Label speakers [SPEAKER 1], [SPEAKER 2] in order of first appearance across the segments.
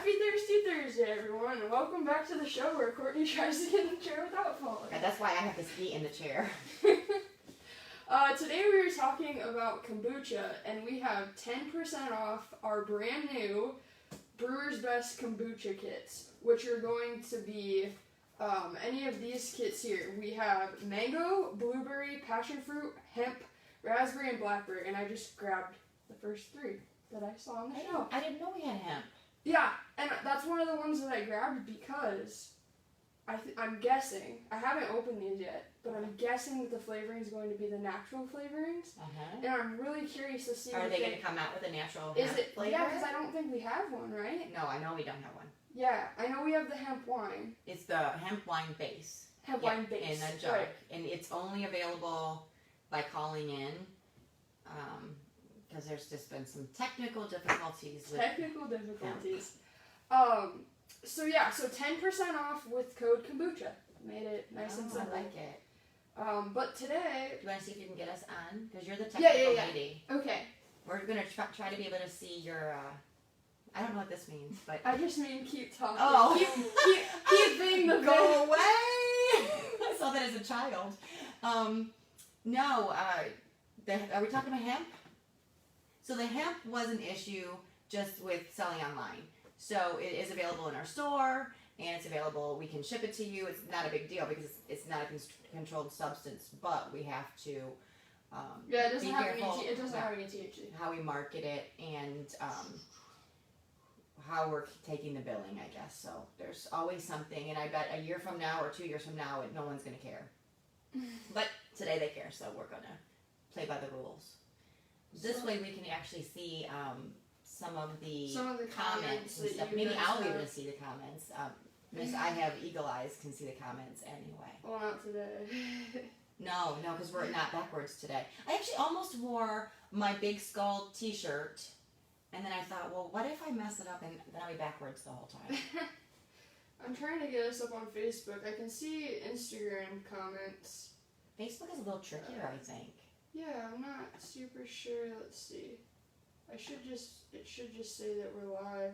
[SPEAKER 1] Happy Thirsty Thursday, everyone, and welcome back to the show where Courtney tries to get in the chair without falling.
[SPEAKER 2] Yeah, that's why I have to ski in the chair.
[SPEAKER 1] Today we are talking about kombucha, and we have 10% off our brand new Brewer's Best Kombucha Kits, which are going to be any of these kits here. We have mango, blueberry, passion fruit, hemp, raspberry, and blackberry, and I just grabbed the first three that I saw on the shelf.
[SPEAKER 2] I didn't know we had hemp.
[SPEAKER 1] Yeah, and that's one of the ones that I grabbed because I'm guessing, I haven't opened these yet, but I'm guessing that the flavoring is going to be the natural flavorings, and I'm really curious to see.
[SPEAKER 2] Are they going to come out with a natural hemp flavor?
[SPEAKER 1] Yeah, because I don't think we have one, right?
[SPEAKER 2] No, I know we don't have one.
[SPEAKER 1] Yeah, I know we have the hemp wine.
[SPEAKER 2] It's the hemp wine base.
[SPEAKER 1] Hemp wine base.
[SPEAKER 2] In a jug.
[SPEAKER 1] Right. And
[SPEAKER 2] it's only available by calling in. Because there's just been some technical difficulties. So 10%
[SPEAKER 1] off with code kombucha. Made it nice and simple.
[SPEAKER 2] I like it.
[SPEAKER 1] But today...
[SPEAKER 2] Do you want to see if you can get us on? Because you're the technical lady.
[SPEAKER 1] Okay.
[SPEAKER 2] We're going to try to be able to see your... I don't know what this means, but...
[SPEAKER 1] I just mean keep talking.
[SPEAKER 2] Oh.
[SPEAKER 1] Keep being the...
[SPEAKER 2] Go away! I saw that as a child. No, are we talking about hemp? So the hemp was an issue just with selling online. So it is available in our store, and it's available, we can ship it to you. It's not a big deal because it's not a controlled substance, but we have to
[SPEAKER 1] it doesn't
[SPEAKER 2] be
[SPEAKER 1] have
[SPEAKER 2] careful
[SPEAKER 1] any THC.
[SPEAKER 2] How we market it and how we're taking the billing, I guess. So there's always something, and I bet a year from now or 2 years from now, no one's going to care. But today they care, so we're going to play by the rules. This way we can actually see some of the comments and stuff. Maybe I'll be able to see the comments. I have eagle eyes, can see the comments anyway.
[SPEAKER 1] Well, not today.
[SPEAKER 2] No, because we're not backwards today. I actually almost wore my Big Skull t-shirt, and then I thought, well, what if I mess it up and then I'll be backwards the whole time?
[SPEAKER 1] I'm trying to get us up on Facebook. I can see Instagram comments.
[SPEAKER 2] Facebook is a little trickier, I think.
[SPEAKER 1] Yeah, I'm not super sure. Let's see. It should just say that we're live.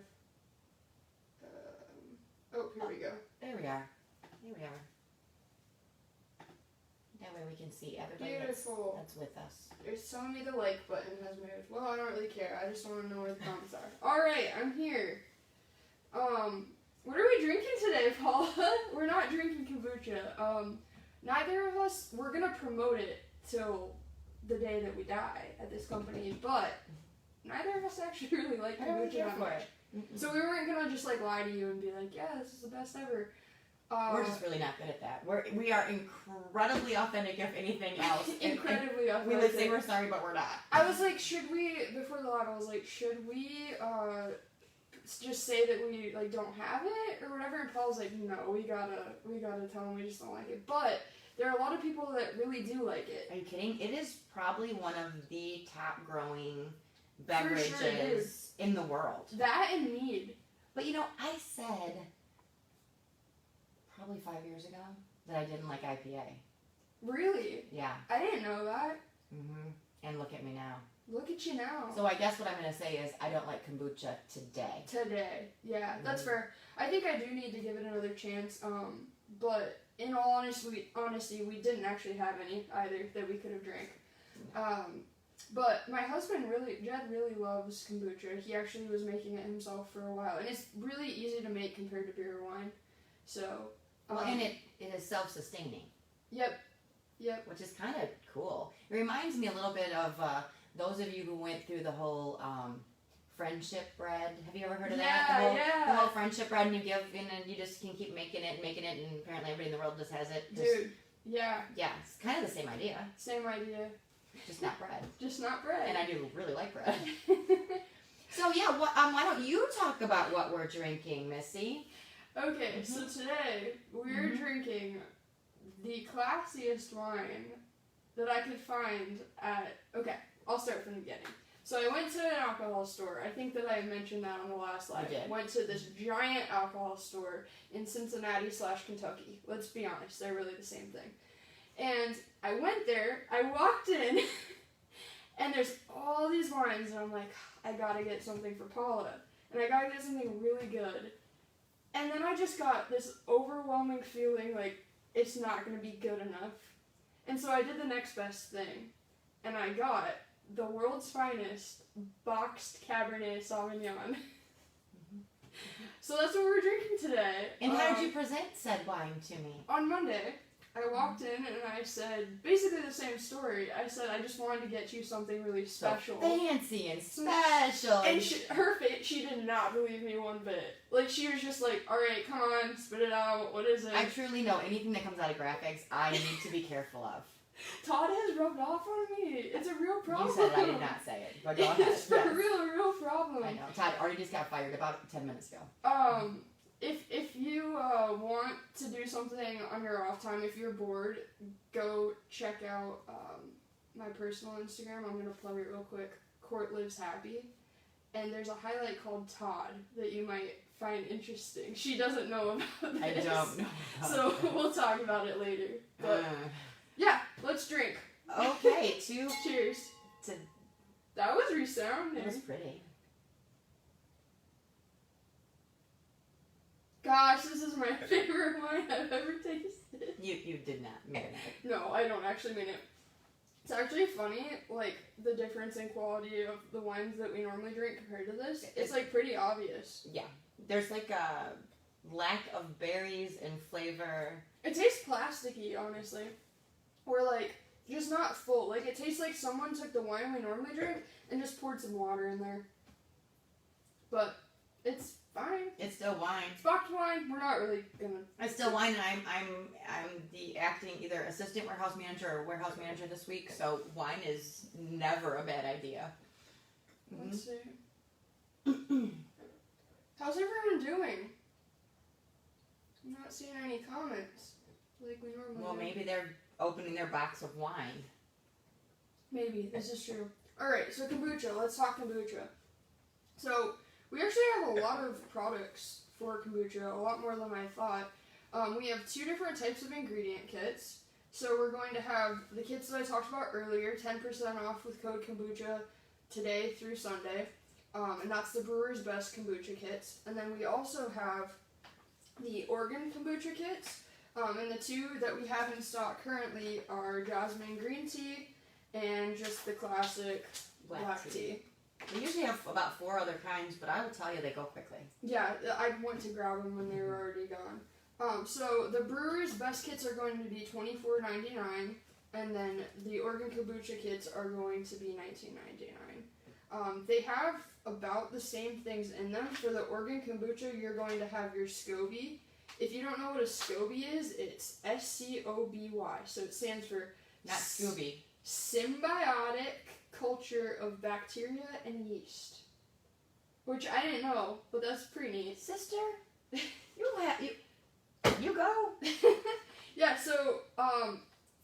[SPEAKER 1] Here we go.
[SPEAKER 2] There we are. That way we can see everybody that's with us.
[SPEAKER 1] It's telling me the like button has moved. Well, I don't really care. I just want to know where the comments are. Alright, I'm here. What are we drinking today, Paula? We're not drinking kombucha. Neither of us, we're going to promote it till the day that we die at this company, but neither of us actually really like kombucha that much. So we weren't gonna just lie to you and be like, yeah, this is the best ever.
[SPEAKER 2] We're just really not good at that. We are incredibly authentic, if anything else.
[SPEAKER 1] Incredibly authentic.
[SPEAKER 2] We would say we're sorry, but we're not.
[SPEAKER 1] I was like, should we, before the live, I was like, should we just say that we don't have it or whatever? And Paul was like, no, we gotta tell them we just don't like it. But there are a lot of people that really do like it.
[SPEAKER 2] Are you kidding? It is probably one of the top growing beverages in the world.
[SPEAKER 1] That and mead.
[SPEAKER 2] But I said probably 5 years ago that I didn't like IPA.
[SPEAKER 1] Really?
[SPEAKER 2] Yeah.
[SPEAKER 1] I didn't know that.
[SPEAKER 2] And look at me now.
[SPEAKER 1] Look at you now.
[SPEAKER 2] So I guess what I'm going to say is I don't like kombucha today.
[SPEAKER 1] Yeah, that's fair. I think I do need to give it another chance. But in all honesty, we didn't actually have any either that we could have drank. But my husband Jed really loves kombucha. He actually was making it himself for a while. And it's really easy to make compared to beer or wine. So...
[SPEAKER 2] and it is self-sustaining.
[SPEAKER 1] Yep.
[SPEAKER 2] Which is kind of cool. It reminds me a little bit of those of you who went through the whole friendship bread. Have you ever heard of that? The whole friendship bread, and you give in and you just can keep making it, and apparently everybody in the world just has it.
[SPEAKER 1] Dude, yeah.
[SPEAKER 2] Yeah, it's kind of the same idea.
[SPEAKER 1] Just not bread.
[SPEAKER 2] And I do really like bread. So yeah, why don't you talk about what we're drinking, Missy?
[SPEAKER 1] Okay, so today we're drinking the classiest wine that I could find at... Okay, I'll start from the beginning. So I went to an alcohol store. I think that I mentioned that on the last live.
[SPEAKER 2] You did.
[SPEAKER 1] Went to this giant alcohol store in Cincinnati/Kentucky. Let's be honest, they're really the same thing. And I went there, I walked in, and there's all these wines, and I'm like, I gotta get something for Paula. and I gotta get something really good. And then I just got this overwhelming feeling like it's not gonna be good enough. And so I did the next best thing, and I got the world's finest boxed Cabernet Sauvignon. So that's what we're drinking today.
[SPEAKER 2] And how did you present said wine to me?
[SPEAKER 1] On Monday, I walked in and I said basically the same story. I said I just wanted to get you something really special.
[SPEAKER 2] So fancy and special.
[SPEAKER 1] And she did not believe me one bit. Like, she was just like, alright, come on, spit it out, what is it?
[SPEAKER 2] I truly know anything that comes out of graphics, I need to be careful of.
[SPEAKER 1] Todd has rubbed off on me. It's a real problem.
[SPEAKER 2] You said I did not say it, but go ahead.
[SPEAKER 1] It's a real problem.
[SPEAKER 2] I know. Todd already just got fired about 10 minutes ago.
[SPEAKER 1] If you want to do something on your off time, if you're bored, go check out my personal Instagram. I'm gonna plug it real quick. Court Lives Happy, and there's a highlight called Todd that you might find interesting. She doesn't know about this.
[SPEAKER 2] I don't know.
[SPEAKER 1] So we'll talk about it later. But yeah, let's drink.
[SPEAKER 2] Okay,
[SPEAKER 1] Cheers. That was resounding.
[SPEAKER 2] It was pretty.
[SPEAKER 1] Gosh, this is my favorite wine I've ever tasted.
[SPEAKER 2] You did not mean it.
[SPEAKER 1] No, I don't actually mean it. It's actually funny, like, the difference in quality of the wines that we normally drink compared to this. It's like, pretty obvious.
[SPEAKER 2] Yeah. There's, like, a lack of berries and flavor.
[SPEAKER 1] It tastes plasticky, honestly. Or, like, just not full. Like, it tastes like someone took the wine we normally drink and just poured some water in there. But it's fine.
[SPEAKER 2] It's still wine.
[SPEAKER 1] It's boxed wine. We're not really gonna.
[SPEAKER 2] It's still wine, and I'm the acting either assistant warehouse manager or warehouse manager this week. So wine is never a bad idea.
[SPEAKER 1] Let's see. How's everyone doing? I'm not seeing any comments like we normally.
[SPEAKER 2] Well,
[SPEAKER 1] do.
[SPEAKER 2] maybe they're opening their box of wine.
[SPEAKER 1] Maybe this is true. All right, so kombucha. Let's talk kombucha. So. We actually have a lot of products for kombucha, a lot more than I thought. We have 2 different types of ingredient kits. So we're going to have the kits that I talked about earlier, 10% off with code kombucha today through Sunday. And that's the Brewer's Best kombucha kits. And then we also have the Oregon kombucha kits. And the 2 that we have in stock currently are jasmine green tea and just the classic black tea.
[SPEAKER 2] We usually have about 4 other kinds, but I will tell you they go quickly.
[SPEAKER 1] Yeah, I went to grab them when they were already gone. So the Brewer's Best kits are going to be $24.99, and then the Oregon Kombucha kits are going to be $19.99. They have about the same things in them. For the Oregon Kombucha, you're going to have your Scoby. If you don't know what a Scoby is, it's SCOBY, so it stands for...
[SPEAKER 2] Not Scooby.
[SPEAKER 1] Symbiotic culture of bacteria and yeast, which I didn't know, but that's pretty neat.
[SPEAKER 2] Sister, you go.
[SPEAKER 1] Yeah. So,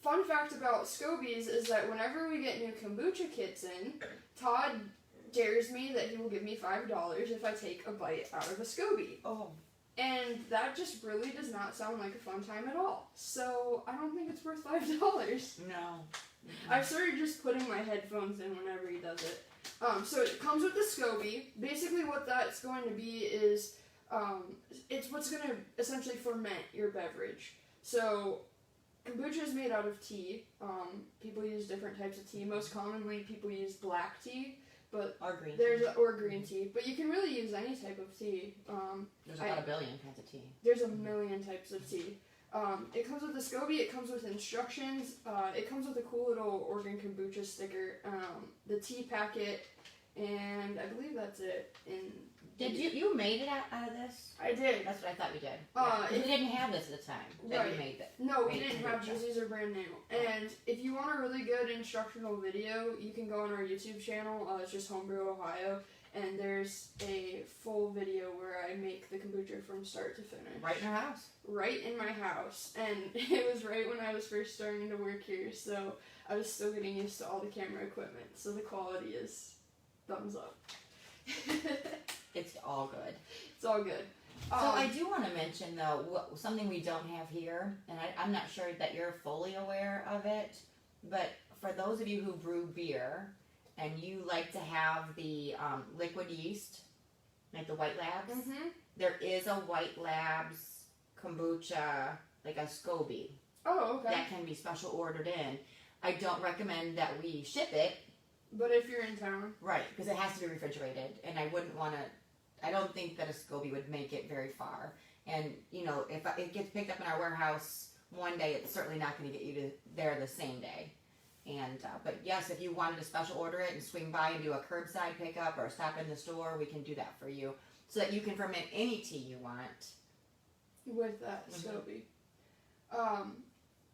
[SPEAKER 1] fun fact about Scobies is that whenever we get new kombucha kits in, Todd dares me that he will give me $5 if I take a bite out of a Scoby.
[SPEAKER 2] Oh.
[SPEAKER 1] And that just really does not sound like a fun time at all. So I don't think it's worth $5.
[SPEAKER 2] No.
[SPEAKER 1] I've started just putting my headphones in whenever he does it. So it comes with the Scoby. Basically what that's going to be is, it's what's going to essentially ferment your beverage. So kombucha is made out of tea. People use different types of tea. Most commonly people use black tea. But
[SPEAKER 2] or green
[SPEAKER 1] or green tea. But you can really use any type of tea.
[SPEAKER 2] There's about a billion kinds of tea.
[SPEAKER 1] There's a million types of tea. It comes with the Scoby, it comes with instructions, it comes with a cool little Oregon Kombucha sticker, the tea packet, and I believe that's it.
[SPEAKER 2] Did you made it out of this?
[SPEAKER 1] I did.
[SPEAKER 2] That's what I thought you did. We didn't have this at the time that you made it.
[SPEAKER 1] No, we didn't have these. These are brand new. And if you want a really good instructional video, you can go on our YouTube channel. It's just Homebrew Ohio. And there's a full video where I make the kombucha from start to finish.
[SPEAKER 2] Right in our house.
[SPEAKER 1] Right in my house. And it was right when I was first starting to work here, so I was still getting used to all the camera equipment. So the quality is thumbs up.
[SPEAKER 2] It's all good.
[SPEAKER 1] It's all good.
[SPEAKER 2] So I do want to mention, though, something we don't have here, and I'm not sure that you're fully aware of it, but for those of you who brew beer, and you like to have the liquid yeast like the White Labs.
[SPEAKER 1] Mm-hmm.
[SPEAKER 2] There is a White Labs kombucha, like a Scoby,
[SPEAKER 1] Oh, okay.
[SPEAKER 2] that can be special ordered in. I don't recommend that we ship it.
[SPEAKER 1] But if you're in town.
[SPEAKER 2] Right, because it has to be refrigerated, and I wouldn't want to, I don't think that a Scoby would make it very far. And, you know, if it gets picked up in our warehouse one day, it's certainly not going to get you there the same day. And, but yes, if you wanted to special order it and swing by and do a curbside pickup or stop in the store, we can do that for you. So that you can ferment any tea you want.
[SPEAKER 1] With that Scoby.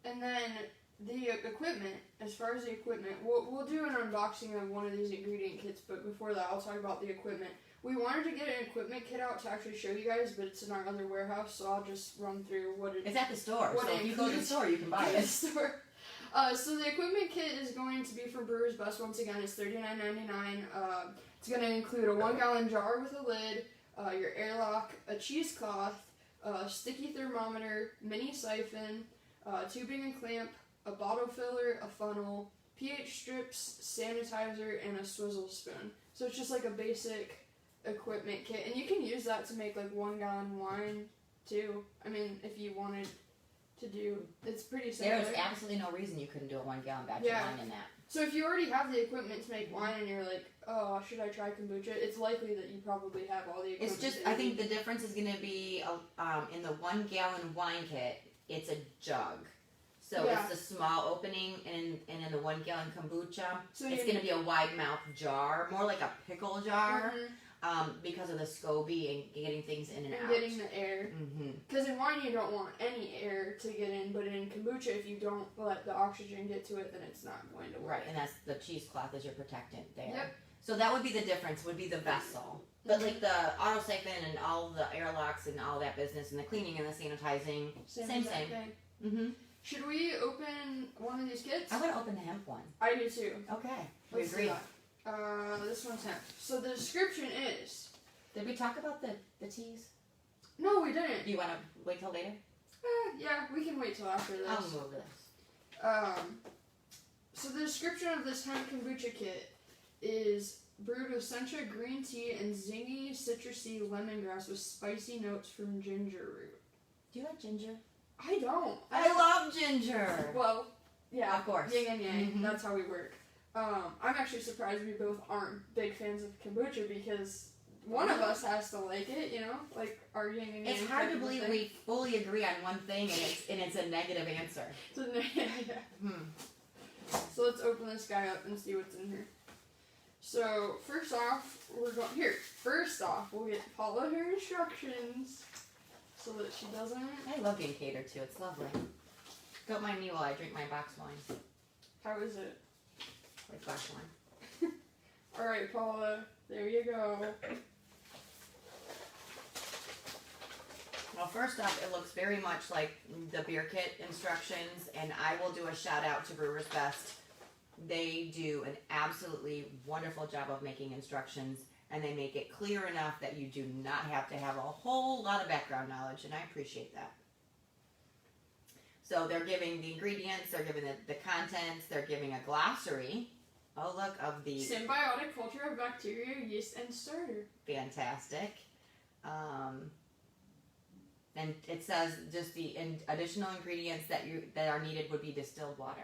[SPEAKER 1] And then the equipment, as far as the equipment, we'll do an unboxing of one of these ingredient kits, but before that I'll talk about the equipment. We wanted to get an equipment kit out to actually show you guys, but it's in our other warehouse, so I'll just run through what it is.
[SPEAKER 2] It's at the store,
[SPEAKER 1] What
[SPEAKER 2] so if you go to the store, you can buy it.
[SPEAKER 1] So the equipment kit is going to be from Brewer's Best. Once again, it's $39.99. It's going to include a 1-gallon jar with a lid, your airlock, a cheesecloth, a sticky thermometer, mini siphon, tubing and clamp, a bottle filler, a funnel, pH strips, sanitizer, and a swizzle spoon. So it's just like a basic equipment kit, and you can use that to make like 1-gallon wine too. I mean, if you wanted to do, it's pretty simple.
[SPEAKER 2] There's absolutely no reason you couldn't do a 1-gallon batch of wine in that.
[SPEAKER 1] So if you already have the equipment to make wine and you're like, oh, should I try kombucha? It's likely that you probably have all the equipment.
[SPEAKER 2] It's just, I think the difference is going to be in the 1-gallon wine kit, it's a jug. So it's the small opening, and in the 1-gallon kombucha, so it's going to be a wide mouth jar, more like a pickle jar. Because of the Scoby and getting things in and out.
[SPEAKER 1] Getting the air. Because in wine you don't want any air to get in, but in kombucha, if you don't let the oxygen get to it, then it's not going to work.
[SPEAKER 2] Right, and that's the cheesecloth as your protectant there.
[SPEAKER 1] Yep.
[SPEAKER 2] So that would be the difference, would be the vessel. But like the auto siphon and all the airlocks and all that business and the cleaning and the sanitizing, same.
[SPEAKER 1] Thing. Should we open one of these kits?
[SPEAKER 2] I want to open the hemp one.
[SPEAKER 1] I do too.
[SPEAKER 2] Okay.
[SPEAKER 1] We
[SPEAKER 2] agree.
[SPEAKER 1] This one's hemp. So the description is...
[SPEAKER 2] Did we talk about the teas?
[SPEAKER 1] No, we didn't.
[SPEAKER 2] Do you want to wait till later?
[SPEAKER 1] Yeah, we can wait till after this.
[SPEAKER 2] I'll move this.
[SPEAKER 1] So the description of this hemp kombucha kit is brewed with sencha green tea and zingy, citrusy lemongrass with spicy notes from ginger root.
[SPEAKER 2] Do you like ginger?
[SPEAKER 1] I don't.
[SPEAKER 2] I love ginger.
[SPEAKER 1] Well, yeah.
[SPEAKER 2] Of course.
[SPEAKER 1] Yin and yang. That's how we work. I'm actually surprised we both aren't big fans of kombucha because one of us has to like it, you know? Like our yin and yang.
[SPEAKER 2] It's hard to believe we fully agree on one thing and it's a negative answer.
[SPEAKER 1] Yeah. So let's open this guy up and see what's in here. So first off, we'll get Paula her instructions so that she doesn't.
[SPEAKER 2] I love being catered to. It's lovely. Don't mind me while I drink my box wine.
[SPEAKER 1] How is it?
[SPEAKER 2] Like box wine.
[SPEAKER 1] All right, Paula. There you go.
[SPEAKER 2] Well, first off, it looks very much like the beer kit instructions, and I will do a shout out to Brewer's Best. They do an absolutely wonderful job of making instructions, and they make it clear enough that you do not have to have a whole lot of background knowledge, and I appreciate that. So they're giving the ingredients, they're giving the contents, they're giving a glossary. Oh, look, of the
[SPEAKER 1] symbiotic culture of bacteria, yeast, and starter.
[SPEAKER 2] Fantastic. And it says just the additional ingredients that are needed would be distilled water.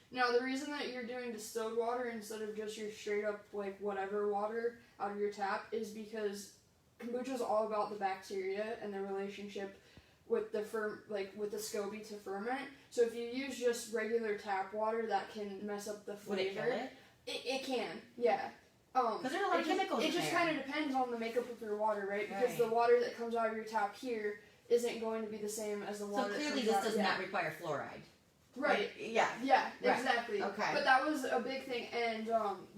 [SPEAKER 1] Now, the reason that you're doing distilled water instead of just your straight up, like, whatever water out of your tap is because kombucha is all about the bacteria and the relationship with the with the Scoby to ferment. So if you use just regular tap water, that can mess up the flavor.
[SPEAKER 2] Would it kill it?
[SPEAKER 1] It can, yeah.
[SPEAKER 2] Because there's a lot of chemicals in there.
[SPEAKER 1] It just kind of depends on the makeup of your water, right? Because the water that comes out of your tap here isn't going to be the same as the water that comes out.
[SPEAKER 2] So clearly this does not require fluoride.
[SPEAKER 1] Right.
[SPEAKER 2] Yeah.
[SPEAKER 1] Yeah,
[SPEAKER 2] right.
[SPEAKER 1] Exactly.
[SPEAKER 2] Okay.
[SPEAKER 1] But that was a big thing, and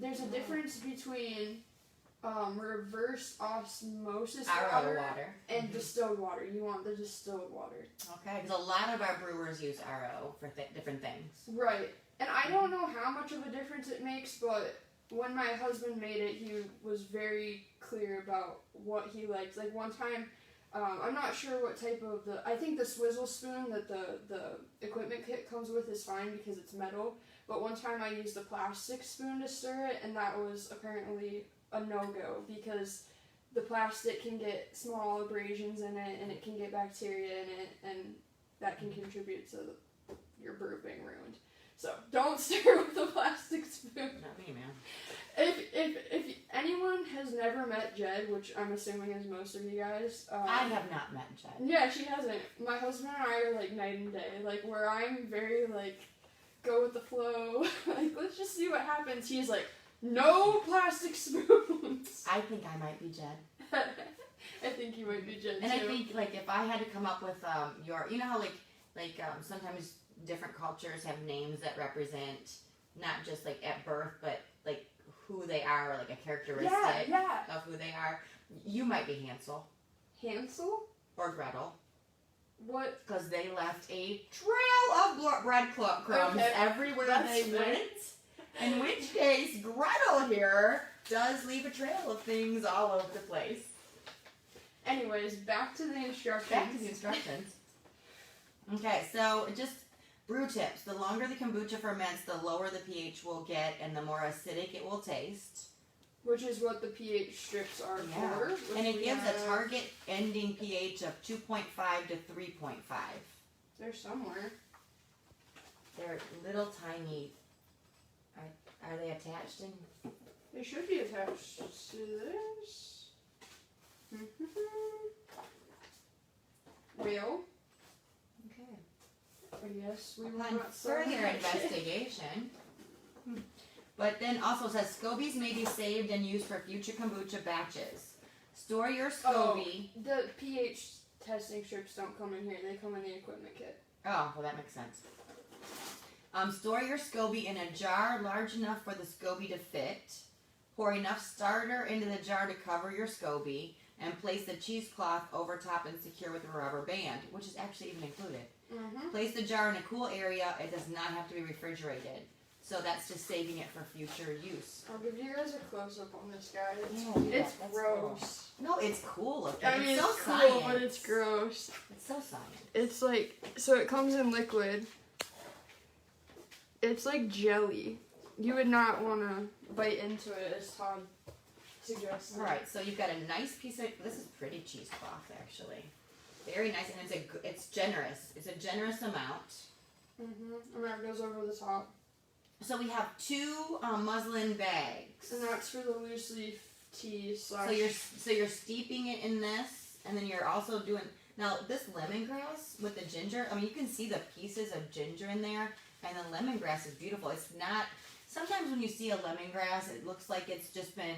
[SPEAKER 1] there's a difference between reverse osmosis water and distilled water. You want the distilled water.
[SPEAKER 2] Okay, because a lot of our brewers use RO for different things.
[SPEAKER 1] Right. And I don't know how much of a difference it makes, but when my husband made it, he was very clear about what he liked. Like one time, I'm not sure what type of I think the swizzle spoon that the equipment kit comes with is fine because it's metal. But one time I used a plastic spoon to stir it, and that was apparently a no-go because the plastic can get small abrasions in it, and it can get bacteria in it, and that can contribute to your brew being ruined. So don't stir with a plastic spoon.
[SPEAKER 2] Not me, man.
[SPEAKER 1] If anyone has never met Jed, which I'm assuming is most of you guys,
[SPEAKER 2] I have not met Jed.
[SPEAKER 1] Yeah, she hasn't. My husband and I are like night and day. Like where I'm very like go with the flow. Like let's just see what happens. He's like no plastic spoons.
[SPEAKER 2] I think I might be Jed.
[SPEAKER 1] I think you might be Jed
[SPEAKER 2] And
[SPEAKER 1] too.
[SPEAKER 2] I think like if I had to come up with you know how like sometimes different cultures have names that represent not just like at birth but like who they are, like a characteristic of who they are. You might be Hansel.
[SPEAKER 1] Hansel?
[SPEAKER 2] Or Gretel.
[SPEAKER 1] What?
[SPEAKER 2] Because they left a trail of breadcrumbs everywhere
[SPEAKER 1] That's
[SPEAKER 2] they
[SPEAKER 1] fair.
[SPEAKER 2] went. In which case, Gretel here does leave a trail of things all over the place.
[SPEAKER 1] Anyways, back to the instructions.
[SPEAKER 2] Back to the instructions. Okay, so just brew tips. The longer the kombucha ferments, the lower the pH will get and the more acidic it will taste.
[SPEAKER 1] Which is what the pH strips are for.
[SPEAKER 2] And it gives a target ending pH of 2.5 to 3.5.
[SPEAKER 1] They're somewhere.
[SPEAKER 2] They're little tiny. Are they attached in?
[SPEAKER 1] They should be attached to this. Well.
[SPEAKER 2] Okay.
[SPEAKER 1] Yes, we
[SPEAKER 2] Upon
[SPEAKER 1] want
[SPEAKER 2] further investigation. But then also says Scobies may be saved and used for future kombucha batches. Store your Scoby.
[SPEAKER 1] Oh, the pH testing strips don't come in here. They come in the equipment kit.
[SPEAKER 2] Oh, well that makes sense. Store your Scoby in a jar large enough for the Scoby to fit. Pour enough starter into the jar to cover your Scoby and place the cheesecloth over top and secure with a rubber band, which is actually even included. Place the jar in a cool area. It does not have to be refrigerated. So that's just saving it for future use.
[SPEAKER 1] I'll give you guys a close-up on this guy.
[SPEAKER 2] It's
[SPEAKER 1] gross.
[SPEAKER 2] Cool. No, it's cool looking.
[SPEAKER 1] I mean,
[SPEAKER 2] it's so
[SPEAKER 1] cool,
[SPEAKER 2] science.
[SPEAKER 1] but it's gross.
[SPEAKER 2] It's so science.
[SPEAKER 1] It's like, so it comes in liquid. It's like jelly. You would not want to bite into it, as Todd suggested.
[SPEAKER 2] Alright, so you've got a nice piece of, this is pretty cheesecloth actually. Very nice, and it's generous. It's a generous amount.
[SPEAKER 1] And that goes over the top.
[SPEAKER 2] So we have 2 muslin bags.
[SPEAKER 1] And that's for the loose leaf tea slash...
[SPEAKER 2] So you're steeping it in this, and then you're also doing... Now, this lemongrass with the ginger, I mean, you can see the pieces of ginger in there, and the lemongrass is beautiful. It's not... Sometimes when you see a lemongrass, it looks like it's just been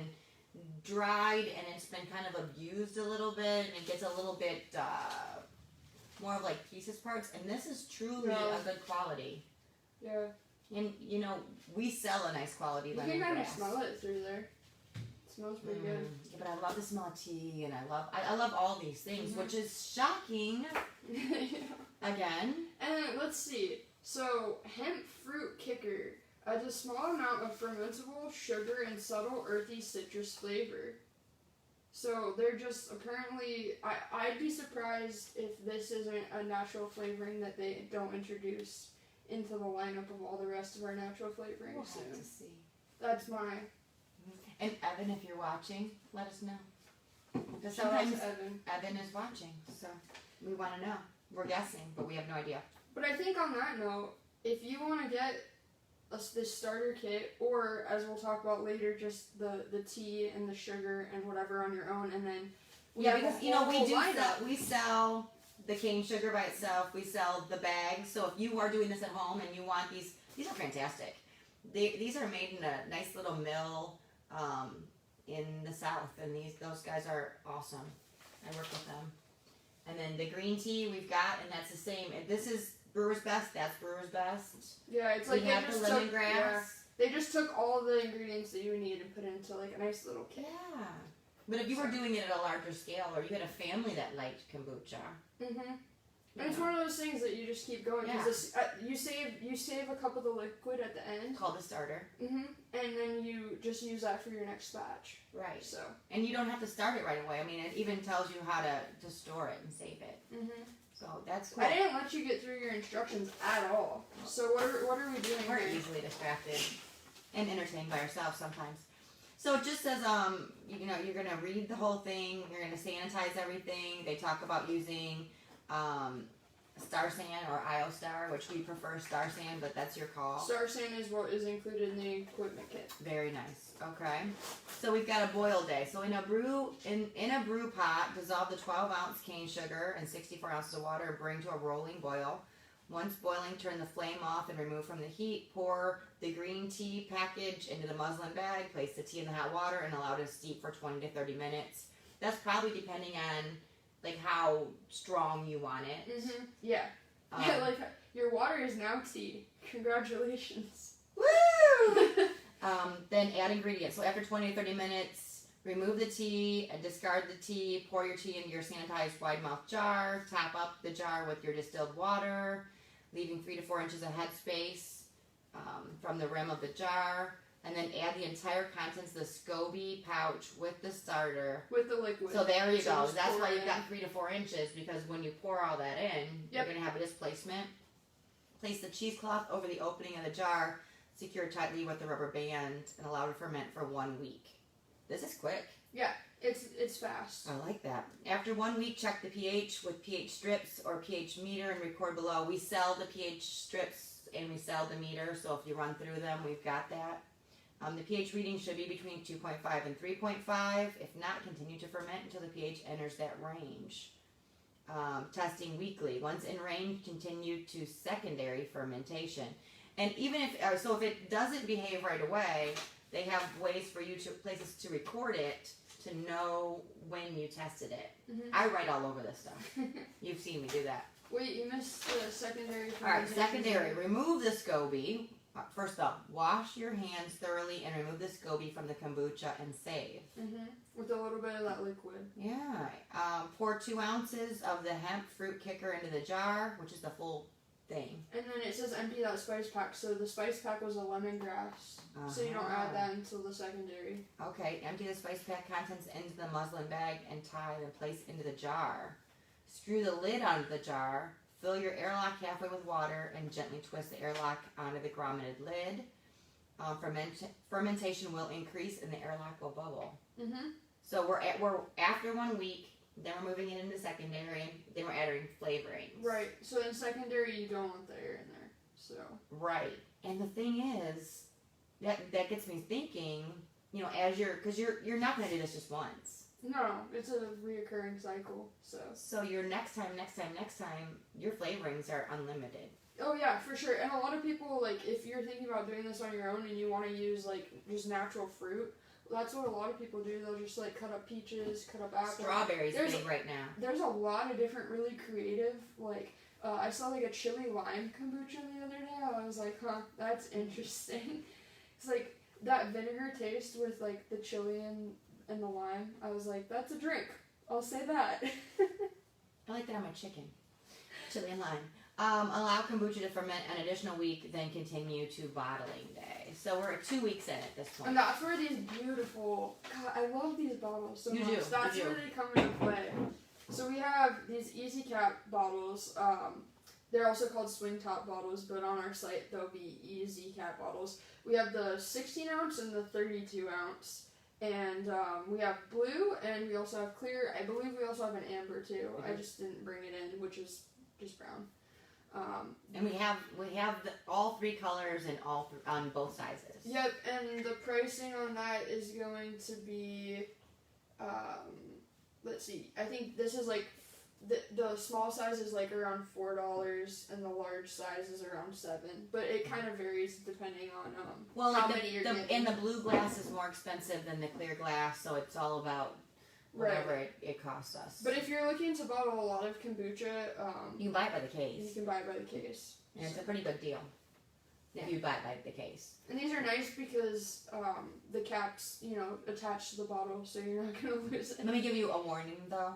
[SPEAKER 2] dried, and it's been kind of abused a little bit, and it gets a little bit more of like pieces parts, and this is truly a good quality.
[SPEAKER 1] Yeah.
[SPEAKER 2] And, you know, we sell a nice quality lemongrass.
[SPEAKER 1] You can kind of smell it through there. It smells pretty good.
[SPEAKER 2] Yeah, but I love the smell of tea, and I love all these things, which is shocking. Again.
[SPEAKER 1] And let's see. So, hemp fruit kicker adds a small amount of fermentable sugar and subtle earthy citrus flavor. So they're just apparently, I'd be surprised if this isn't a natural flavoring that they don't introduce into the lineup of all the rest of our natural flavorings
[SPEAKER 2] We'll
[SPEAKER 1] soon.
[SPEAKER 2] have to see.
[SPEAKER 1] That's my...
[SPEAKER 2] And Evan, if you're watching, let us know. Because
[SPEAKER 1] Shout out to
[SPEAKER 2] sometimes
[SPEAKER 1] Evan.
[SPEAKER 2] Evan is watching, so we want to know. We're guessing, but we have no idea.
[SPEAKER 1] But I think on that note, if you want to get this starter kit, or as we'll talk about later, just the tea and the sugar and whatever on your own, and then
[SPEAKER 2] because you know we sell the cane sugar by itself. We sell the bags. So if you are doing this at home and you want these are fantastic. These are made in a nice little mill in the south, and those guys are awesome. I work with them. And then the green tea we've got, and that's the same. This is Brewer's Best. That's Brewer's Best.
[SPEAKER 1] Yeah, it's like
[SPEAKER 2] we have the lemongrass.
[SPEAKER 1] They just took all the ingredients that you would need and put it into like a nice little kit.
[SPEAKER 2] Yeah. But if you were doing it at a larger scale, or you had a family that liked kombucha.
[SPEAKER 1] And it's one of those things that you just keep going because you save a cup of the liquid at the end.
[SPEAKER 2] Called the starter.
[SPEAKER 1] And then you just use that for your next batch.
[SPEAKER 2] Right.
[SPEAKER 1] So.
[SPEAKER 2] And you don't have to start it right away. I mean, it even tells you how to store it and save it. So that's cool.
[SPEAKER 1] I didn't let you get through your instructions at all. So what are we doing
[SPEAKER 2] We're
[SPEAKER 1] here?
[SPEAKER 2] easily distracted and entertained by ourselves sometimes. So it just says, you know, you're gonna read the whole thing. You're gonna sanitize everything. They talk about using Star Sand or IO-Star, which we prefer Star Sand, but that's your call.
[SPEAKER 1] Star Sand is what is included in the equipment kit.
[SPEAKER 2] Very nice. Okay. So we've got a boil day. So in a brew pot, dissolve the 12-ounce cane sugar and 64 ounces of water and bring to a rolling boil. Once boiling, turn the flame off and remove from the heat. Pour the green tea package into the muslin bag. Place the tea in the hot water and allow it to steep for 20 to 30 minutes. That's probably depending on like how strong you want it.
[SPEAKER 1] Mm-hmm. Yeah. Like your water is now tea. Congratulations.
[SPEAKER 2] Woo! Then add ingredients. So after 20 to 30 minutes, remove the tea and discard the tea. Pour your tea into your sanitized wide mouth jar. Top up the jar with your distilled water, leaving 3 to 4 inches of headspace from the rim of the jar. And then add the entire contents of the Scoby pouch with the starter.
[SPEAKER 1] With the liquid.
[SPEAKER 2] So there you go.
[SPEAKER 1] just
[SPEAKER 2] That's
[SPEAKER 1] pour
[SPEAKER 2] why
[SPEAKER 1] it
[SPEAKER 2] you've
[SPEAKER 1] in.
[SPEAKER 2] got 3 to 4 inches, because when you pour all that in,
[SPEAKER 1] Yep.
[SPEAKER 2] you're going to have a displacement. Place the cheesecloth over the opening of the jar, secure tightly with the rubber band, and allow to ferment for 1 week. This is quick.
[SPEAKER 1] Yeah, it's fast.
[SPEAKER 2] I like that. After 1 week, check the pH with pH strips or pH meter and record below. We sell the pH strips and we sell the meter, so if you run through them, we've got that. The pH reading should be between 2.5 and 3.5. If not, continue to ferment until the pH enters that range. Testing weekly. Once in range, continue to secondary fermentation. And even if it doesn't behave right away, they have ways for you places to record it to know when you tested it.
[SPEAKER 1] Mm-hmm.
[SPEAKER 2] I write all over this stuff. You've seen me do that.
[SPEAKER 1] Wait, you missed the secondary.
[SPEAKER 2] All right, secondary. Remove the Scoby. First off, wash your hands thoroughly and remove the Scoby from the kombucha and save.
[SPEAKER 1] Mm-hmm. With a little bit of that liquid.
[SPEAKER 2] Yeah. Pour 2 ounces of the hemp fruit kicker into the jar, which is the full thing.
[SPEAKER 1] And then it says empty that spice pack. So the spice pack was a lemongrass. So you don't add that until the secondary.
[SPEAKER 2] Okay. Empty the spice pack contents into the muslin bag and tie and place into the jar. Screw the lid onto the jar. Fill your airlock halfway with water and gently twist the airlock onto the grommeted lid. Fermentation will increase and the airlock will bubble.
[SPEAKER 1] Mm-hmm.
[SPEAKER 2] So we're after 1 week. Then we're moving it into secondary. Then we're adding flavorings.
[SPEAKER 1] Right. So in secondary, you don't want the air in there. So.
[SPEAKER 2] Right. And the thing is, that gets me thinking. You know, as because you're not going to do this just once.
[SPEAKER 1] No, it's a reoccurring cycle.
[SPEAKER 2] So your next time, your flavorings are unlimited.
[SPEAKER 1] Oh yeah, for sure. And a lot of people, like, if you're thinking about doing this on your own and you want to use like just natural fruit, that's what a lot of people do. They'll just like cut up peaches, cut up apples.
[SPEAKER 2] Strawberries big right now.
[SPEAKER 1] There's a lot of different really creative, like, I saw like a chili lime kombucha the other day. I was like, huh, that's interesting. It's like that vinegar taste with like the chili and the lime. I was like, that's a drink. I'll say that.
[SPEAKER 2] I like that on my chicken. Chili and lime. Allow kombucha to ferment an additional week, then continue to bottling day. So we're at 2 weeks in at this point.
[SPEAKER 1] And that's where these beautiful, God, I love these bottles so much.
[SPEAKER 2] Do.
[SPEAKER 1] That's where they come into play. So we have these easy cap bottles. They're also called swing top bottles, but on our site they'll be easy cap bottles. We have the 16 ounce and the 32 ounce. And we have blue, and we also have clear. I believe we also have an amber too.
[SPEAKER 2] Mm-hmm.
[SPEAKER 1] I just didn't bring it in, which is just brown.
[SPEAKER 2] And we have all 3 colors and on both sizes.
[SPEAKER 1] Yep, and the pricing on that is going to be, let's see. I think this is like the small size is like around $4, and the large size is around $7. But it kind of varies depending on how many you're getting.
[SPEAKER 2] And the blue glass is more expensive than the clear glass, so it's all about whatever it costs us.
[SPEAKER 1] But if you're looking to bottle a lot of kombucha,
[SPEAKER 2] you can buy it by the case.
[SPEAKER 1] You can buy it by the case.
[SPEAKER 2] And it's a pretty good deal if you buy it by the case.
[SPEAKER 1] And these are nice because the caps, attach to the bottle, so you're not going to lose it.
[SPEAKER 2] Let me give you a warning, though.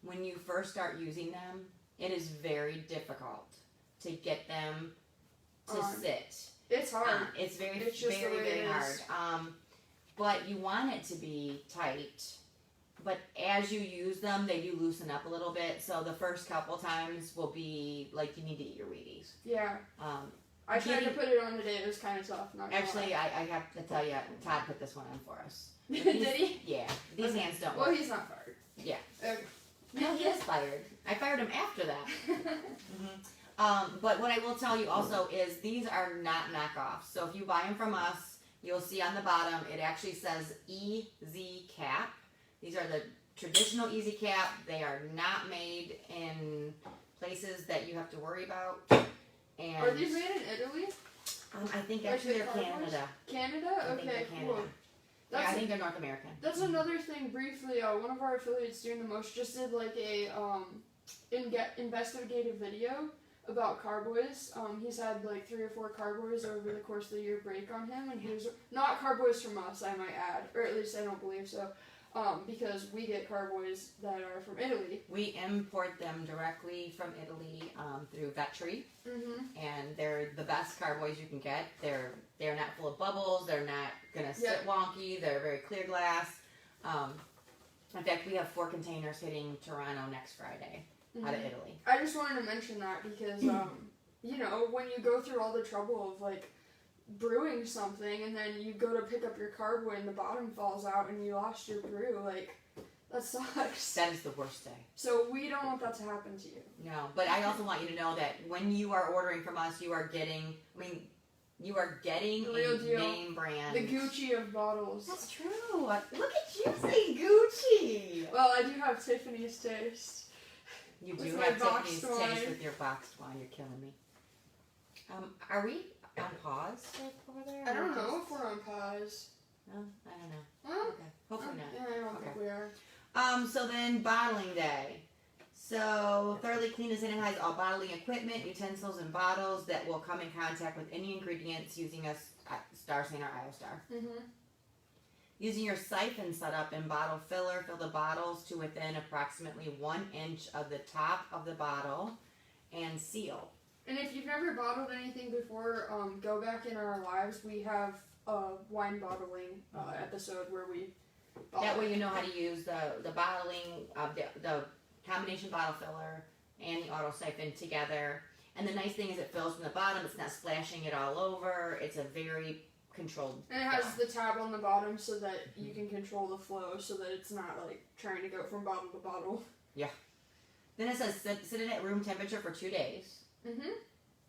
[SPEAKER 2] When you first start using them, it is very difficult to get them to sit.
[SPEAKER 1] It's hard.
[SPEAKER 2] It's very hard. But you want it to be tight. But as you use them, they do loosen up a little bit. So the first couple times will be like you need to eat your Wheaties.
[SPEAKER 1] Yeah. I tried to put it on today. It was kind of tough. Not gonna
[SPEAKER 2] Actually,
[SPEAKER 1] lie.
[SPEAKER 2] I have to tell you, Todd put this one on for us.
[SPEAKER 1] Did
[SPEAKER 2] These-
[SPEAKER 1] he?
[SPEAKER 2] Yeah. These hands don't
[SPEAKER 1] Well,
[SPEAKER 2] work.
[SPEAKER 1] he's not fired.
[SPEAKER 2] Yeah.
[SPEAKER 1] Okay.
[SPEAKER 2] No, he is fired. I fired him after that. But what I will tell you also is these are not knockoffs. So if you buy them from us, you'll see on the bottom it actually says Easy Cap. These are the traditional Easy Cap. They are not made in places that you have to worry about. And
[SPEAKER 1] Are these made in Italy?
[SPEAKER 2] I think
[SPEAKER 1] Like
[SPEAKER 2] actually
[SPEAKER 1] the
[SPEAKER 2] they're
[SPEAKER 1] cardboards?
[SPEAKER 2] Canada.
[SPEAKER 1] Canada?
[SPEAKER 2] I think
[SPEAKER 1] Okay,
[SPEAKER 2] they're Canada.
[SPEAKER 1] cool.
[SPEAKER 2] Yeah, I
[SPEAKER 1] That's,
[SPEAKER 2] think they're North American.
[SPEAKER 1] that's another thing. Briefly, one of our affiliates doing the most just did like a investigative video about carboys. He's had like 3 or 4 carboys over the course of the year break on him, and he was not carboys from us, I might add, or at least I don't believe so, because we get carboys that are from Italy.
[SPEAKER 2] We import them directly from Italy through Vetri, and they're the best carboys you can get. They're not full of bubbles. They're not gonna sit wonky. They're very clear glass. In fact, we have 4 containers hitting Toronto next Friday out of Italy.
[SPEAKER 1] I just wanted to mention that because, you know, when you go through all the trouble of like brewing something and then you go to pick up your carboy and the bottom falls out and you lost your brew, like, that sucks.
[SPEAKER 2] That is the worst day.
[SPEAKER 1] So we don't want that to happen to you.
[SPEAKER 2] No, but I also want you to know that when you are ordering from us, you are getting, you are getting
[SPEAKER 1] The real
[SPEAKER 2] a
[SPEAKER 1] deal.
[SPEAKER 2] name brand.
[SPEAKER 1] The Gucci of bottles.
[SPEAKER 2] That's true. Look at you say Gucci.
[SPEAKER 1] Well, I do have Tiffany's taste.
[SPEAKER 2] You
[SPEAKER 1] With
[SPEAKER 2] do
[SPEAKER 1] my
[SPEAKER 2] have
[SPEAKER 1] boxed
[SPEAKER 2] Tiffany's taste
[SPEAKER 1] wine.
[SPEAKER 2] with your boxed wine. You're killing me. Are we on pause over there?
[SPEAKER 1] I don't
[SPEAKER 2] or
[SPEAKER 1] know
[SPEAKER 2] just-
[SPEAKER 1] if we're on pause.
[SPEAKER 2] No, I don't know.
[SPEAKER 1] Well,
[SPEAKER 2] Okay, hopefully not.
[SPEAKER 1] yeah, I don't think we are.
[SPEAKER 2] So then bottling day. So thoroughly clean and sanitize all bottling equipment, utensils, and bottles that will come in contact with any ingredients using a star saint or IOStar. Using your siphon setup and bottle filler, fill the bottles to within approximately 1 inch of the top of the bottle and seal.
[SPEAKER 1] And if you've never bottled anything before, go back in our lives. We have a wine bottling episode where we bottle.
[SPEAKER 2] That way you know how to use the bottling, the combination bottle filler and the auto siphon together. And the nice thing is it fills from the bottom. It's not splashing it all over. It's a very controlled.
[SPEAKER 1] And it has the tab on the bottom so that you can control the flow so that it's not like trying to go from bottle to bottle.
[SPEAKER 2] Yeah. Then it says sit it at room temperature for 2 days.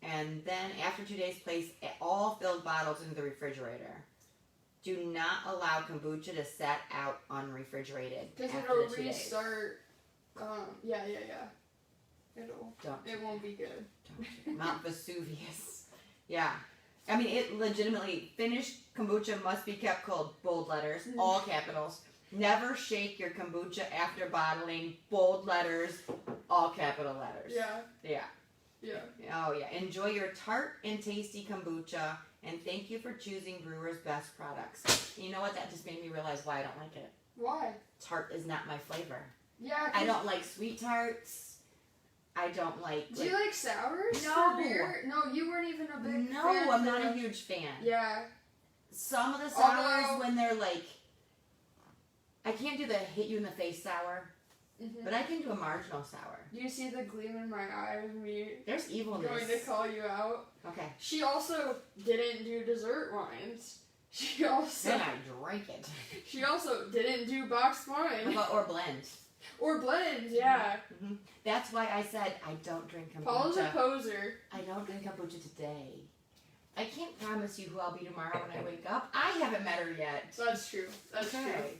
[SPEAKER 2] And then after 2 days, place all filled bottles into the refrigerator. Do not allow kombucha to set out unrefrigerated
[SPEAKER 1] Because
[SPEAKER 2] after
[SPEAKER 1] it'll
[SPEAKER 2] the 2 days.
[SPEAKER 1] restart. Yeah. It won't be good.
[SPEAKER 2] Mount Vesuvius. Yeah. I mean, it legitimately, finished kombucha must be kept cold, bold letters, all capitals. Never shake your kombucha after bottling, bold letters, all capital letters.
[SPEAKER 1] Yeah.
[SPEAKER 2] Oh, yeah. Enjoy your tart and tasty kombucha, and thank you for choosing Brewer's Best products. You know what? That just made me realize why I don't like it.
[SPEAKER 1] Why?
[SPEAKER 2] Tart is not my flavor.
[SPEAKER 1] Yeah.
[SPEAKER 2] I don't like sweet tarts. I don't like...
[SPEAKER 1] Do you like sours
[SPEAKER 2] No.
[SPEAKER 1] for beer? No, you weren't even a big fan.
[SPEAKER 2] No, I'm not
[SPEAKER 1] for-
[SPEAKER 2] a huge fan.
[SPEAKER 1] Yeah.
[SPEAKER 2] Some of the sours,
[SPEAKER 1] Although-
[SPEAKER 2] when they're like... I can't do the hit you in the face sour, but I can do a marginal sour.
[SPEAKER 1] Do you see the gleam in my eye of me
[SPEAKER 2] There's evilness.
[SPEAKER 1] going to call you out?
[SPEAKER 2] Okay.
[SPEAKER 1] She also didn't do dessert wines. She also
[SPEAKER 2] Then I drank it.
[SPEAKER 1] She also didn't do boxed wine
[SPEAKER 2] Or blend.
[SPEAKER 1] or blends. Yeah.
[SPEAKER 2] That's why I said I don't drink kombucha.
[SPEAKER 1] Paula's a poser.
[SPEAKER 2] I don't drink kombucha today. I can't promise you who I'll be tomorrow when I wake up. I haven't met her yet.
[SPEAKER 1] That's true. That's true.
[SPEAKER 2] Okay.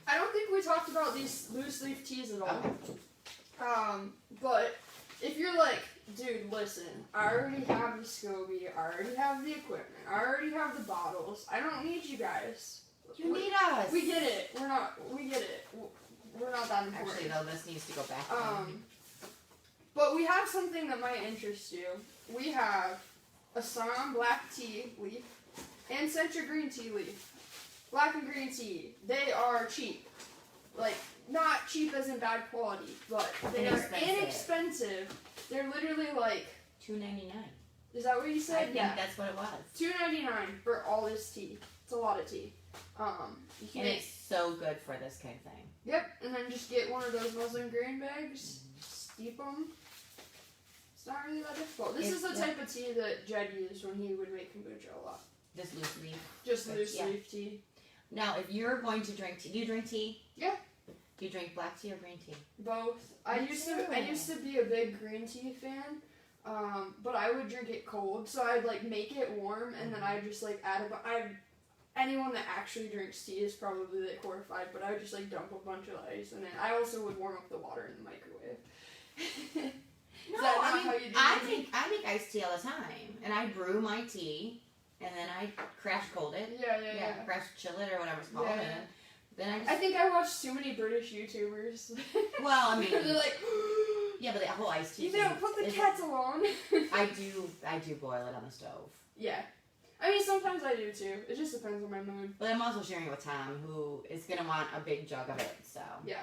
[SPEAKER 1] I don't think we talked about these loose leaf teas at all.
[SPEAKER 2] Okay.
[SPEAKER 1] But if you're like, dude, listen, I already have the Scoby, I already have the equipment, I already have the bottles. I don't need you guys.
[SPEAKER 2] You need us.
[SPEAKER 1] We get it. We get it. We're not that important.
[SPEAKER 2] Actually, though, this needs to go back.
[SPEAKER 1] But we have something that might interest you. We have Assam black tea leaf and Centra green tea leaf. Black and green tea, they are cheap. Like, not cheap as in bad quality, but they are inexpensive. They're literally like...
[SPEAKER 2] $2.99.
[SPEAKER 1] Is that what you said?
[SPEAKER 2] I think that's what it was.
[SPEAKER 1] $2.99 for all this tea. It's a lot of tea. You can
[SPEAKER 2] And it's so good for this kind of thing.
[SPEAKER 1] Yep, and then just get one of those muslin grain bags, steep them, It's not really that difficult. This is the type of tea that Jed used when he would make kombucha a lot.
[SPEAKER 2] Just loose leaf.
[SPEAKER 1] Just loose leaf tea.
[SPEAKER 2] Now, if you're going to drink tea, do you drink tea?
[SPEAKER 1] Yeah.
[SPEAKER 2] Do you drink black tea or green tea?
[SPEAKER 1] Both. I used to be a big green tea fan, but I would drink it cold. So I'd like make it warm, and then I'd just like add anyone that actually drinks tea is probably like horrified, but I would just like dump a bunch of ice, and then I also would warm up the water in the microwave.
[SPEAKER 2] No, I make iced tea all the time, and I brew my tea, and then I crash cold it.
[SPEAKER 1] Yeah.
[SPEAKER 2] Crash chill it or whatever it's called.
[SPEAKER 1] Yeah.
[SPEAKER 2] And then
[SPEAKER 1] I think I watched too many British YouTubers.
[SPEAKER 2] Well, I mean,
[SPEAKER 1] they're like,
[SPEAKER 2] yeah, but the whole iced tea.
[SPEAKER 1] You don't put the kettle on.
[SPEAKER 2] I do boil it on the stove. Yeah.
[SPEAKER 1] I mean, sometimes I do too. It just depends on my mood.
[SPEAKER 2] But I'm also sharing it with Tom, who is gonna want a big jug of it. So.
[SPEAKER 1] Yeah.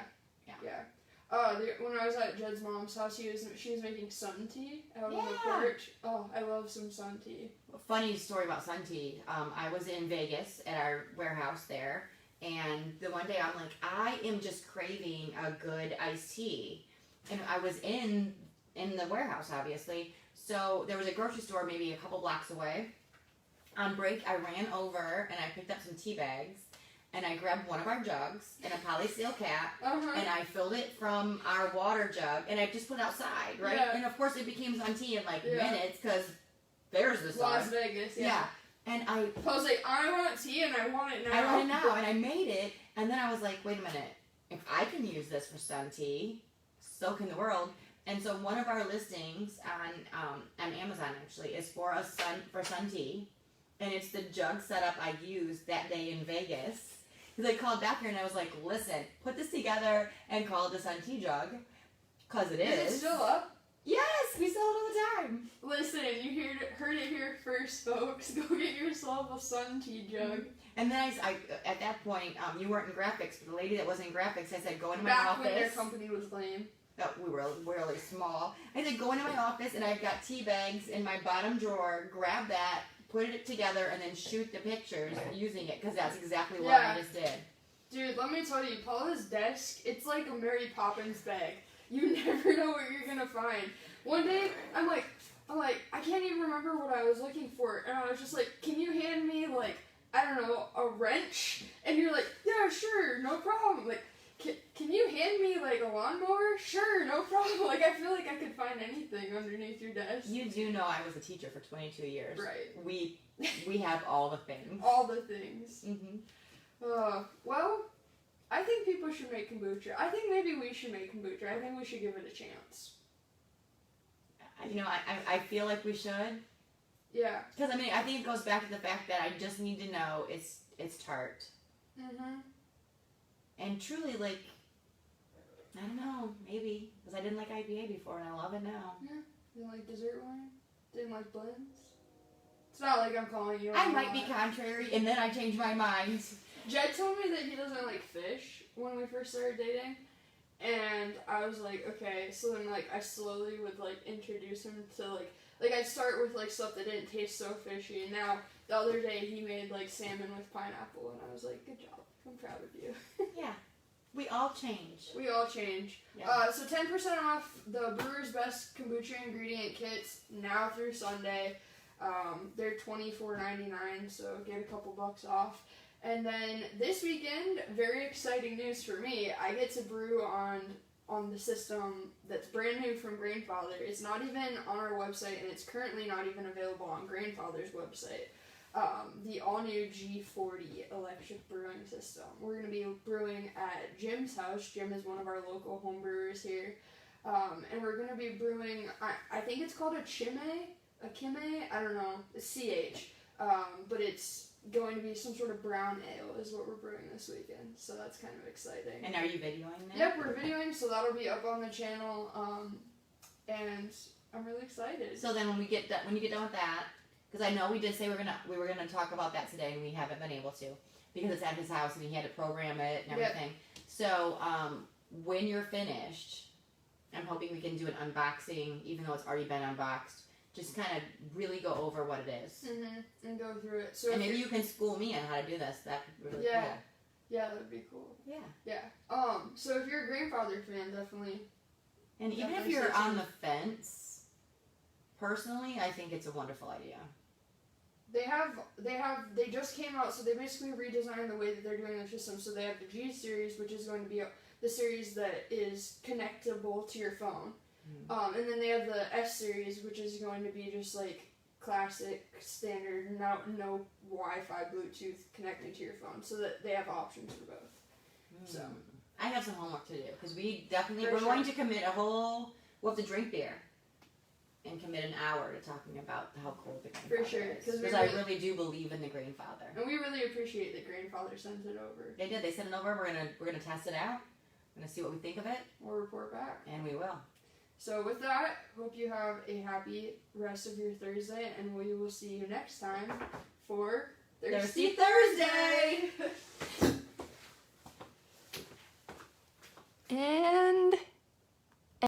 [SPEAKER 1] When I was at Jed's mom's house, she was making sun tea out on the porch. Oh, I love some sun tea.
[SPEAKER 2] Funny story about sun tea. I was in Vegas at our warehouse there, and the one day I'm like, I am just craving a good iced tea, and I was in the warehouse, obviously. So there was a grocery store maybe a couple blocks away. On break, I ran over and I picked up some tea bags. And I grabbed one of our jugs in a polyseal cap, and I filled it from our water jug, and I just put it outside, right? Yeah. And of course, it became sun tea in like minutes, because there's the sun.
[SPEAKER 1] Las Vegas, yeah.
[SPEAKER 2] And I
[SPEAKER 1] was like, I want tea, and I want it now.
[SPEAKER 2] I want it now, and I made it, and then I was like, wait a minute, if I can use this for sun tea, so can the world. And so one of our listings on Amazon actually is for sun tea, and it's the jug setup I used that day in Vegas. Because I called back here and I was like, listen, put this together and call it the sun tea jug. Because it is.
[SPEAKER 1] Is it still up?
[SPEAKER 2] Yes, we sell it all the time.
[SPEAKER 1] Listen, you heard it here first, folks. Go get yourself a sun tea jug.
[SPEAKER 2] And then I at that point, you weren't in graphics, but the lady that was in graphics, I said, go into my office.
[SPEAKER 1] Back when their company was lame.
[SPEAKER 2] Oh, we were really small. I said, go into my office and I've got tea bags in my bottom drawer. Grab that. Put it together and then shoot the pictures using it, because that's exactly what I just did.
[SPEAKER 1] Dude, let me tell you, Paula's desk, it's like a Mary Poppins bag. You never know what you're gonna find. One day, I'm like, I can't even remember what I was looking for, and I was just like, can you hand me, like, I don't know, a wrench? And you're like, yeah, sure, no problem. Like, can you hand me, like, a lawnmower? Sure, no problem. Like, I feel like I could find anything underneath your desk.
[SPEAKER 2] You do know I was a teacher for 22 years.
[SPEAKER 1] Right.
[SPEAKER 2] We have all the things.
[SPEAKER 1] All the things.
[SPEAKER 2] Mm-hmm.
[SPEAKER 1] Well, I think people should make kombucha. I think maybe we should make kombucha. I think we should give it a chance.
[SPEAKER 2] You know, I feel like we should.
[SPEAKER 1] Yeah.
[SPEAKER 2] Because, I mean, I think it goes back to the fact that I just need to know it's tart.
[SPEAKER 1] Mm-hmm.
[SPEAKER 2] And truly, like, I don't know, maybe. Because I didn't like IPA before, and I love it now.
[SPEAKER 1] Yeah. Didn't like dessert wine? Didn't like blends? It's not like I'm calling you.
[SPEAKER 2] I might be contrary, and then I change my mind.
[SPEAKER 1] Jed told me that he doesn't like fish when we first started dating. And I was like, okay. So then, like, I slowly would, like, introduce him to, like I'd start with, like, stuff that didn't taste so fishy. And now, the other day, he made, like, salmon with pineapple. And I was like, good job. I'm proud of you.
[SPEAKER 2] Yeah. We all change.
[SPEAKER 1] We all change. Yeah. So 10% off the Brewer's Best Kombucha ingredient kits now through Sunday. They're $24.99, so get a couple bucks off. And then this weekend, very exciting news for me. I get to brew on the system that's brand new from Grainfather. It's not even on our website, and it's currently not even available on Grainfather's website. The all-new G40 electric brewing system. We're going to be brewing at Jim's house. Jim is one of our local home brewers here. And we're going to be brewing, I think it's called a kime, I don't know, a CH. But it's going to be some sort of brown ale is what we're brewing this weekend. So that's kind of exciting.
[SPEAKER 2] And are you videoing that?
[SPEAKER 1] Yep, we're videoing, so that'll be up on the channel. And I'm really excited.
[SPEAKER 2] So then when you get done with that, because I know we did say we were gonna talk about that today, and we haven't been able to because it's at his house and he had to program it and everything. Yep. So when you're finished, I'm hoping we can do an unboxing, even though it's already been unboxed. Just kind of really go over what it is.
[SPEAKER 1] Mm-hmm. And go through it. So
[SPEAKER 2] and maybe you can school me on how to do this. That would be really cool.
[SPEAKER 1] Yeah, that would be cool.
[SPEAKER 2] Yeah.
[SPEAKER 1] Yeah. So if you're a Grandfather fan, definitely.
[SPEAKER 2] And even if you're on the fence, Personally, I think it's a wonderful idea.
[SPEAKER 1] They just came out, so they basically redesigned the way that they're doing their system. So they have the G series, which is going to be the series that is connectable to your phone. And then they have the S series, which is going to be just like classic, standard, no Wi-Fi, Bluetooth connecting to your phone, so that they have options for both. So
[SPEAKER 2] I have some homework to do because we're going to commit we'll have to drink beer and commit an hour to talking about how cool the grandfather
[SPEAKER 1] For sure,
[SPEAKER 2] is.
[SPEAKER 1] because
[SPEAKER 2] I really do believe in the grandfather.
[SPEAKER 1] And we really appreciate that grandfather sent it over.
[SPEAKER 2] They did. They sent it over. We're gonna test it out. We're gonna see what we think of it.
[SPEAKER 1] We'll report back.
[SPEAKER 2] And we will.
[SPEAKER 1] So with that, hope you have a happy rest of your Thursday, and we will see you next time for Thirsty Thursday!
[SPEAKER 3] And